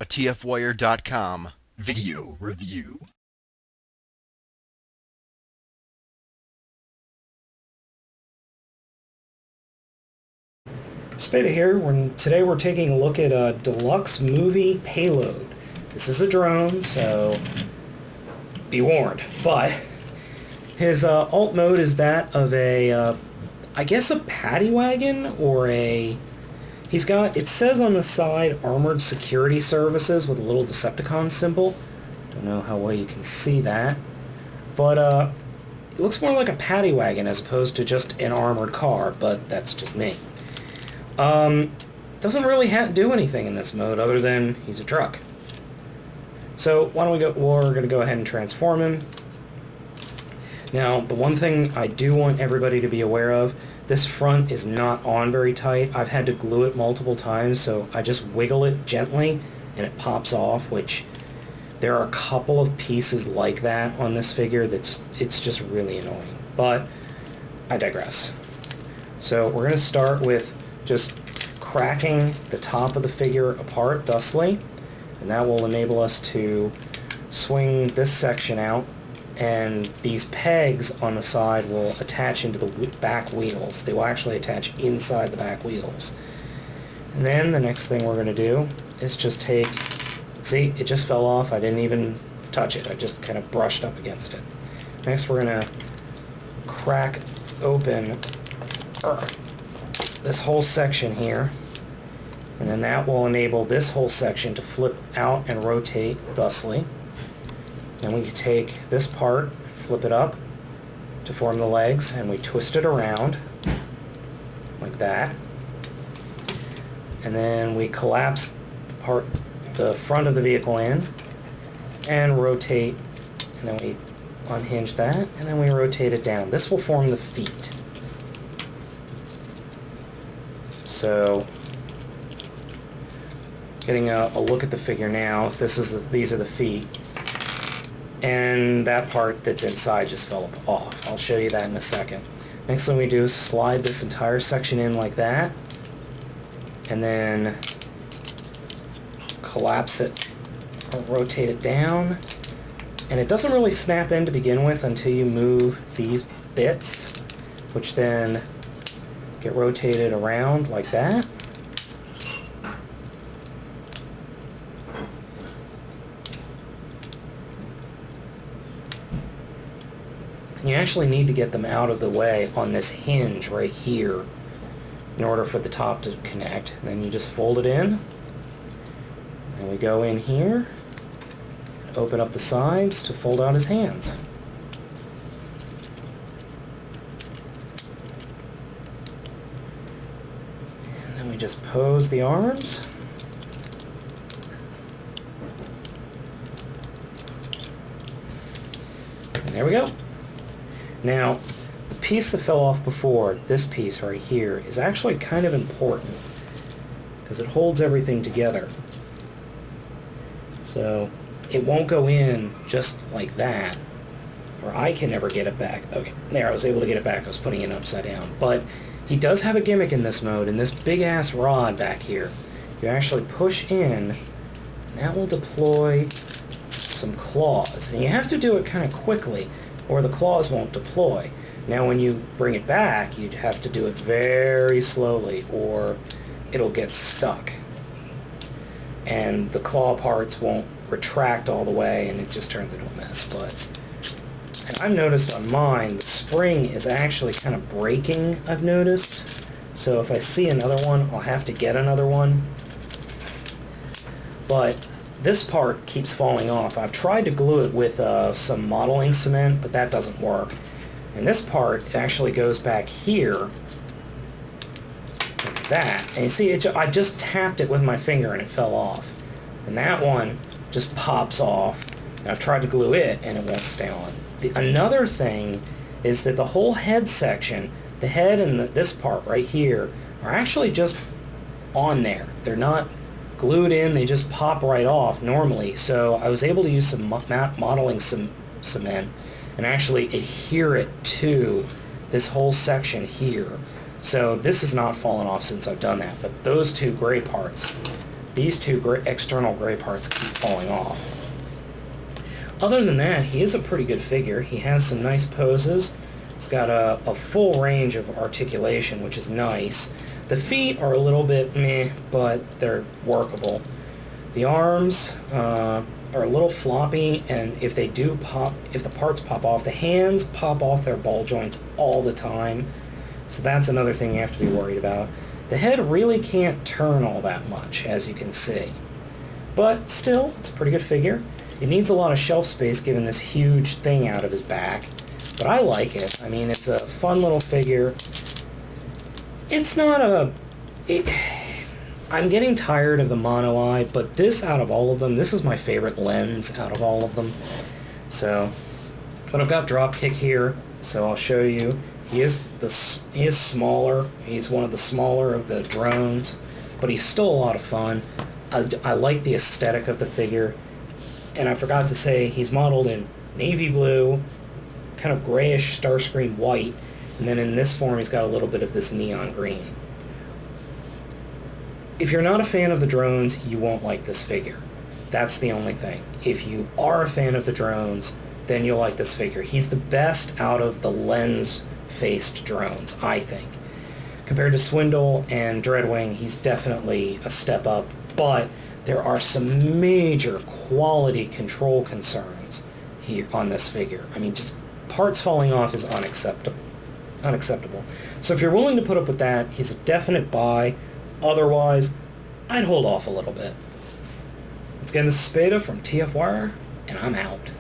a TFWire.com video review. Spada here. Today we're taking a look at a Deluxe movie Payload. This is a drone, so be warned. But his alt mode is that of a, I guess a paddy wagon, or a... He's got, it says on the side, Armored Security Services with a little Decepticon symbol. Don't know how well you can see that. But it looks more like a paddy wagon as opposed to just an armored car, but that's just me. Doesn't really do anything in this mode other than he's a truck. So why don't we go, we're going to go ahead and transform him. Now, the one thing I do want everybody to be aware of, this front is not on very tight. I've had to glue it multiple times, so I just wiggle it gently and it pops off, which there are a couple of pieces like that on this figure it's just really annoying. But I digress. So we're going to start with just cracking the top of the figure apart thusly, and that will enable us to swing this section out, and these pegs on the side will attach into the back wheels. They will actually attach inside the back wheels. And then the next thing we're going to do is just take, see, it just fell off. I didn't even touch it. I just kind of brushed up against it. Next we're going to crack open this whole section here, and then that will enable this whole section to flip out and rotate thusly. Then we can take this part, flip it up to form the legs, and we twist it around like that. And then we collapse the front of the vehicle in and rotate, and then we unhinge that, and then we rotate it down. This will form the feet. So, getting a look at the figure now, if these are the feet, and that part that's inside just fell off. I'll show you that in a second. Next thing we do is slide this entire section in like that, and then collapse it, or rotate it down, and it doesn't really snap in to begin with until you move these bits, which then get rotated around like that. And you actually need to get them out of the way on this hinge right here in order for the top to connect. And then you just fold it in, and we go in here, open up the sides to fold out his hands. We just pose the arms. And there we go. Now, the piece that fell off before, this piece right here, is actually kind of important because it holds everything together. So it won't go in just like that, or I can never get it back. Okay, there, I was able to get it back. I was putting it upside down. But he does have a gimmick in this mode, in this big-ass rod back here. You actually push in, and that will deploy some claws. And you have to do it kind of quickly, or the claws won't deploy. Now when you bring it back, you'd have to do it very slowly, or it'll get stuck. And the claw parts won't retract all the way, and it just turns into a mess. But and I've noticed on mine, the spring is actually kind of breaking, I've noticed. So if I see another one, I'll have to get another one. But this part keeps falling off. I've tried to glue it with some modeling cement, but that doesn't work. And this part actually goes back here, like that. And you see, I just tapped it with my finger and it fell off. And that one just pops off. And I've tried to glue it and it won't stay on. Another thing is that the whole head section, the head and this part right here, are actually just on there. They're not glued in, they just pop right off normally. So I was able to use some modeling cement and actually adhere it to this whole section here. So this has not fallen off since I've done that, but those two gray parts these two external gray parts keep falling off. Other than that, he is a pretty good figure. He has some nice poses. He's got a full range of articulation, which is nice. The feet are a little bit meh, but they're workable. The arms are a little floppy, and if they do pop, if the parts pop off, the hands pop off their ball joints all the time. So that's another thing you have to be worried about. The head really can't turn all that much, as you can see. But still, it's a pretty good figure. It needs a lot of shelf space given this huge thing out of his back. But I like it. I mean, it's a fun little figure. It's not a... I'm getting tired of the mono eye, but this out of all of them, this is my favorite lens out of all of them. So, but I've got Dropkick here, so I'll show you. He is smaller. He's one of the smaller of the drones, but he's still a lot of fun. I like the aesthetic of the figure. And I forgot to say, he's modeled in navy blue, kind of grayish Starscream white, and then in this form he's got a little bit of this neon green. If you're not a fan of the drones, you won't like this figure. That's the only thing. If you are a fan of the drones, then you'll like this figure. He's the best out of the lens-faced drones, I think. Compared to Swindle and Dreadwing, he's definitely a step up, but there are some major quality control concerns here on this figure. I mean, just parts falling off is unacceptable. So if you're willing to put up with that, he's a definite buy. Otherwise, I'd hold off a little bit. Once again, this is Spada from C.F.R, and I'm out.